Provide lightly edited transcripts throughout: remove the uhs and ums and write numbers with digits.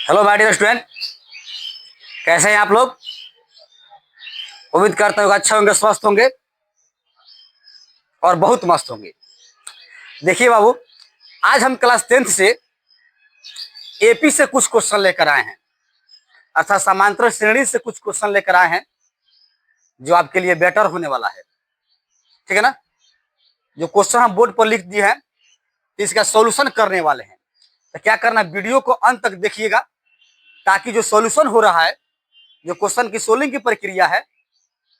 Hello my dear student, कैसे हैं आप लोग। उम्मीद करता हूँ अच्छे होंगे, स्वस्थ होंगे और बहुत मस्त होंगे। देखिए बाबू, आज हम क्लास 10th से एपी से कुछ क्वेश्चन लेकर आए हैं, अर्थात समांतर श्रेणी से कुछ क्वेश्चन लेकर आए हैं जो आपके लिए बेटर होने वाला है। ठीक है ना। जो क्वेश्चन हम बोर्ड पर लिख दिए हैं इसका सॉल्यूशन करने वाले हैं। तो क्या करना, वीडियो को अंत तक देखिएगा ताकि जो सॉल्यूशन हो रहा है, जो क्वेश्चन की सोल्विंग की प्रक्रिया है,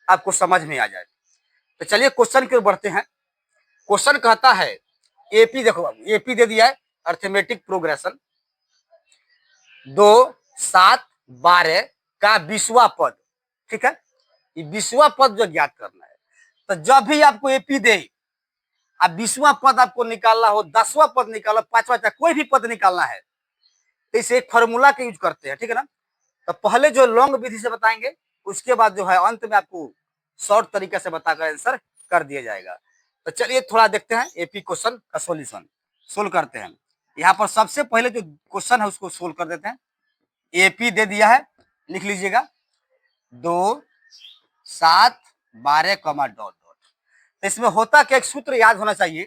आपको समझ में आ जाए। तो चलिए क्वेश्चन की ओर बढ़ते हैं। क्वेश्चन कहता है एपी, देखो बाबू एपी दे दिया है, अर्थमेटिक प्रोग्रेशन 2, 7, 12 का 20वां पद। ठीक है, ये 20वां पद जो ज्ञात करना है। तो जब भी आपको एपी दे, अब 20वां पद आपको निकालना हो, 10वां पद निकालना, 5वां, चाहे कोई भी पद निकालना है, तो इसे एक फॉर्मूला का यूज करते हैं। ठीक है ना। तो पहले जो लॉन्ग विधि से बताएंगे, उसके बाद जो है अंत में आपको शॉर्ट तरीके से बताकर आंसर कर दिया जाएगा। तो चलिए थोड़ा देखते हैं एपी क्वेश्चन का सॉल्यूशन सोल्व करते हैं। यहाँ पर सबसे पहले जो क्वेश्चन है उसको सोल्व कर देते हैं। एपी दे दिया है, लिख लीजिएगा 2, 7, 12 कमा डॉट डॉट। तो इसमें होता क्या, एक सूत्र याद होना चाहिए।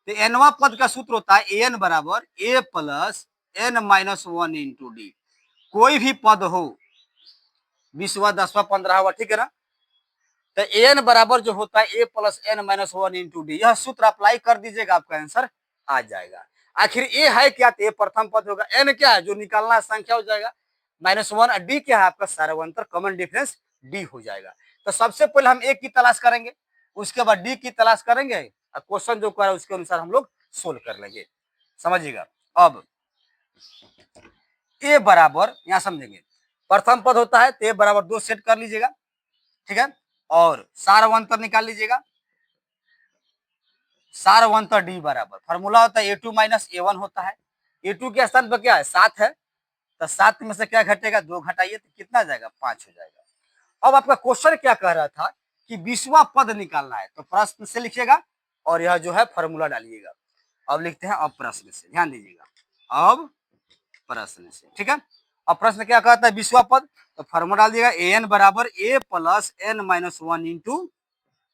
तो एनवा पद का सूत्र होता है एन बराबर A plus N minus 1 into D. कोई भी पद हो, 20वां, 10वां, 15वां, ठीक है ना। तो एन बराबर जो होता है A plus N minus 1 into D, यह सूत्र अप्लाई कर दीजिएगा, आपका आंसर आ जाएगा। आखिर ए है क्या, तो ए प्रथम पद होगा, एन क्या है जो निकालना है संख्या हो जाएगा, -1, डी क्या है आपका सार्वंतर कॉमन डिफरेंस डी हो जाएगा। तो सबसे पहले हम ए की तलाश करेंगे, उसके बाद डी की तलाश करेंगे और क्वेश्चन जो है उसके अनुसार हम लोग सोल्व कर लेंगे। समझिएगा। अब ए बराबर, यहां समझेंगे, प्रथम पद होता है तो ए बराबर 2 सेट कर लीजिएगा। ठीक है, और सारवंतर निकाल लीजिएगा। सारवंतर डी बराबर फॉर्मूला होता है A2 माइनस A1 होता है। A2 के स्थान पर क्या है, 7 है, तो 7 में से क्या घटेगा, 2 घटाइए तो कितना जाएगा, 5 हो जाएगा। अब आपका क्वेश्चन क्या कह रहा था कि 20वां पद निकालना है, तो प्रश्न से लिखिएगा और यह जो है फॉर्मूला डालिएगा। अब लिखते हैं अब प्रश्न से, ध्यान दीजिएगा, अब प्रश्न से। ठीक है, अब प्रश्न क्या कहता है, 20वां पद, तो फॉर्मूला डाल दिएगा एन बराबर A plus N minus 1 into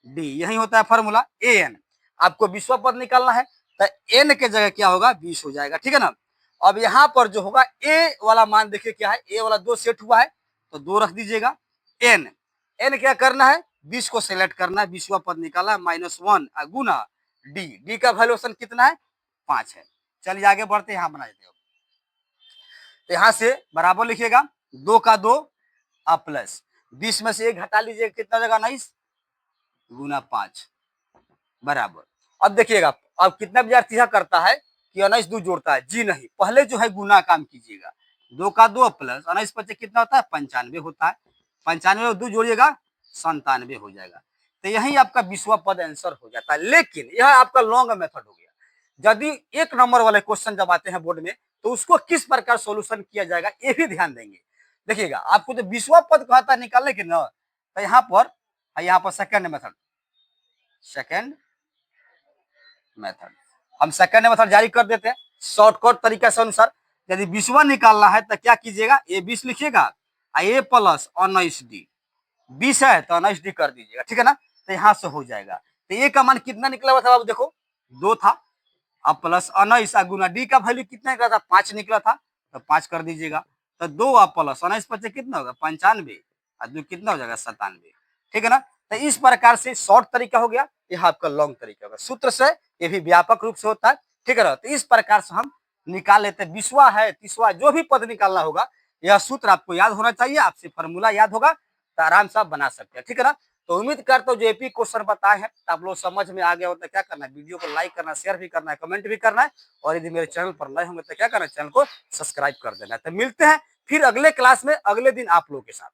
D, यही होता है फॉर्मूला ए एन। आपको 20वां पद निकालना है तो एन के जगह क्या होगा, 20 हो जाएगा। ठीक है ना। अब यहाँ पर जो होगा ए वाला मान देखिए क्या है, ए वाला 2 सेट हुआ है तो 2 रख दीजिएगा। एन, एन क्या करना है, 20 को सिलेक्ट करना है, 20वां पद निकालना है, -1 गुना डी, डी का वैल्यूएशन कितना है, 5 है। चलिए आगे बढ़ते हैं, यहाँ बना देते हैं। तो यहाँ से बराबर लिखिएगा 2 का 2 प्लस 20 में से 1 घटा लीजिएगा, कितना जगह 19 गुना 5 बराबर। अब देखिएगा, अब कितना विद्यार्थी यह करता है कि 19 2 जोड़ता है, जी नहीं, पहले जो है गुना काम कीजिएगा। 2 का 2 प्लस 19 पचे कितना होता है, 95 होता है। 95 2 जोड़िएगा, 97 हो जाएगा। तो यही आपका 20वां पद आंसर हो जाता है। लेकिन यह आपका लॉन्ग मेथड हो गया। यदि 1 नंबर वाले क्वेश्चन जब आते हैं बोर्ड में, तो उसको किस प्रकार सोल्यूशन किया जाएगा ये भी ध्यान देंगे। देखिएगा, आपको जो 20वां पद कहता है निकालने के ना, तो यहाँ पर सेकंड मेथड, सेकंड मेथड हम सेकंड मेथड जारी कर देते हैं शॉर्टकट तरीके से अनुसार। यदि 20वां निकालना है तो क्या कीजिएगा, ए 20 लिखिएगा, ए प्लस 19 डी, 20 है तो 19 डी कर दीजिएगा। ठीक है ना, तो यहाँ से हो जाएगा। तो ए का मान कितना निकला हुआ था बाबू, देखो 2 था, अब प्लस 19 गुना डी का वैल्यू कितना निकला था, 5 निकला था, तो 5 कर दीजिएगा। तो 2 प्लस 19 पचे कितना होगा, 95 और 2 कितना हो जाएगा, 97। ठीक है ना। तो इस प्रकार से शॉर्ट तरीका हो गया, यह आपका लॉन्ग तरीका होगा। सूत्र से ये भी व्यापक रूप से होता है। ठीक है ना। तो इस प्रकार से हम निकाल लेते हैं, 20वां है 30वां जो भी पद निकालना होगा, यह सूत्र आपको याद होना चाहिए, आपसे फॉर्मूला याद होगा तो आराम से आप बना सकते हैं। ठीक है ना। तो उम्मीद करता हूँ जो एपी क्वेश्चन बताए हैं आप लोग समझ में आ गया होता है। क्या करना है, वीडियो को लाइक करना, शेयर भी करना है, कमेंट भी करना है, और यदि मेरे चैनल पर नए होंगे तो क्या करना है, चैनल को सब्सक्राइब कर देना है। तो मिलते हैं फिर अगले क्लास में, अगले दिन आप लोगों के साथ।